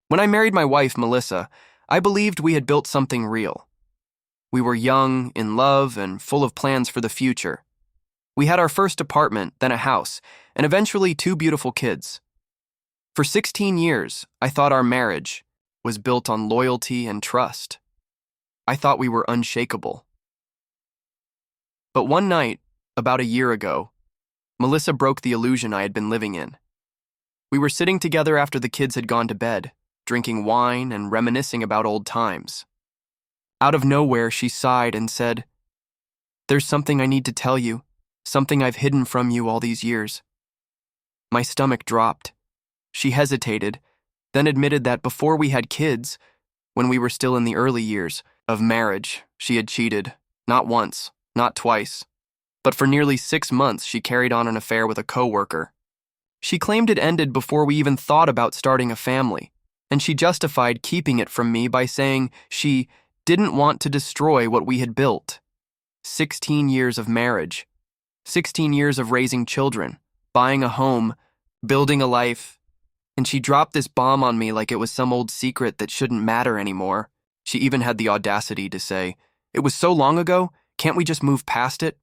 When I married my wife, Melissa, I believed we had built something real. We were young, in love, and full of plans for the future. We had our first apartment, then a house, and eventually 2 beautiful kids. For 16 years, I thought our marriage was built on loyalty and trust. I thought we were unshakable. But one night, about a year ago, Melissa broke the illusion I had been living in. We were sitting together after the kids had gone to bed, drinking wine and reminiscing about old times. Out of nowhere, she sighed and said, "There's something I need to tell you, something I've hidden from you all these years." My stomach dropped. She hesitated, then admitted that before we had kids, when we were still in the early years of marriage, she had cheated, not once, not twice, but for nearly 6 months she carried on an affair with a coworker. She claimed it ended before we even thought about starting a family, and she justified keeping it from me by saying she didn't want to destroy what we had built. 16 years of marriage, 16 years of raising children, buying a home, building a life, and she dropped this bomb on me like it was some old secret that shouldn't matter anymore. She even had the audacity to say, "It was so long ago, can't we just move past it?"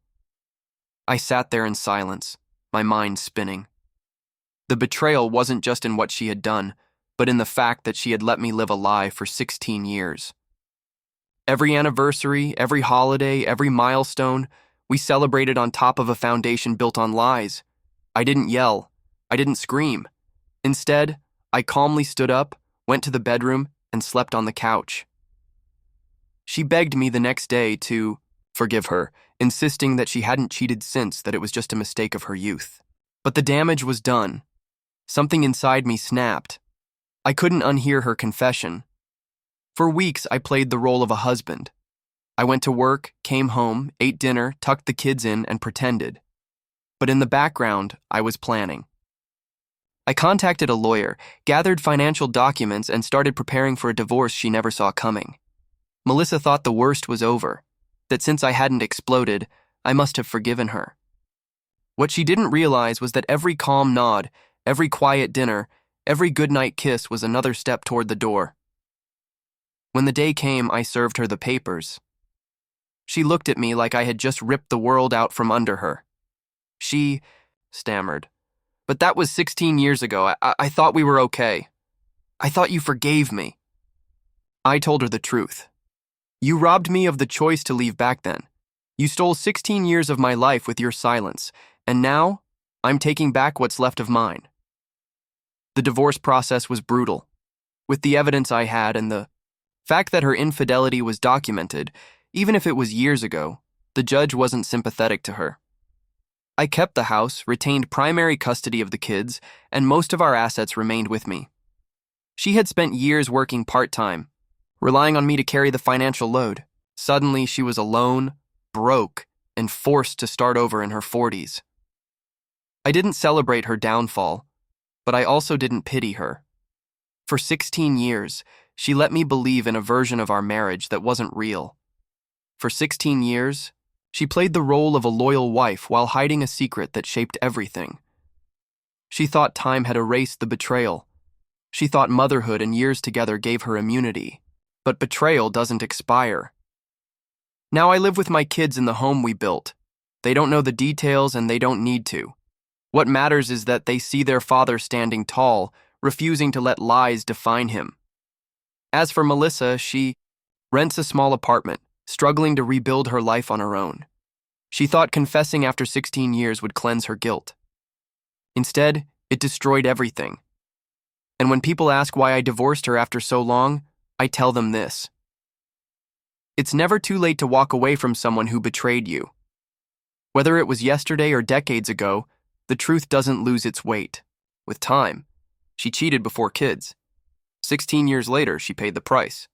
I sat there in silence, my mind spinning. The betrayal wasn't just in what she had done, but in the fact that she had let me live a lie for 16 years. Every anniversary, every holiday, every milestone, we celebrated on top of a foundation built on lies. I didn't yell. I didn't scream. Instead, I calmly stood up, went to the bedroom, and slept on the couch. She begged me the next day to forgive her, insisting that she hadn't cheated since, that it was just a mistake of her youth. But the damage was done. Something inside me snapped. I couldn't unhear her confession. For weeks, I played the role of a husband. I went to work, came home, ate dinner, tucked the kids in, and pretended. But in the background, I was planning. I contacted a lawyer, gathered financial documents, and started preparing for a divorce she never saw coming. Melissa thought the worst was over, that since I hadn't exploded, I must have forgiven her. What she didn't realize was that every calm nod, every quiet dinner, every goodnight kiss was another step toward the door. When the day came, I served her the papers. She looked at me like I had just ripped the world out from under her. She stammered, "But that was 16 years ago. I thought we were okay. I thought you forgave me." I told her the truth. "You robbed me of the choice to leave back then. You stole 16 years of my life with your silence, and now I'm taking back what's left of mine." The divorce process was brutal. With the evidence I had and the fact that her infidelity was documented, even if it was years ago, the judge wasn't sympathetic to her. I kept the house, retained primary custody of the kids, and most of our assets remained with me. She had spent years working part-time, relying on me to carry the financial load. Suddenly, she was alone, broke, and forced to start over in her 40s. I didn't celebrate her downfall, but I also didn't pity her. For 16 years, she let me believe in a version of our marriage that wasn't real. For 16 years, she played the role of a loyal wife while hiding a secret that shaped everything. She thought time had erased the betrayal. She thought motherhood and years together gave her immunity. But betrayal doesn't expire. Now I live with my kids in the home we built. They don't know the details and they don't need to. What matters is that they see their father standing tall, refusing to let lies define him. As for Melissa, she rents a small apartment, struggling to rebuild her life on her own. She thought confessing after 16 years would cleanse her guilt. Instead, it destroyed everything. And when people ask why I divorced her after so long, I tell them this: it's never too late to walk away from someone who betrayed you. Whether it was yesterday or decades ago, the truth doesn't lose its weight. With time, she cheated before kids. 16 years later, she paid the price.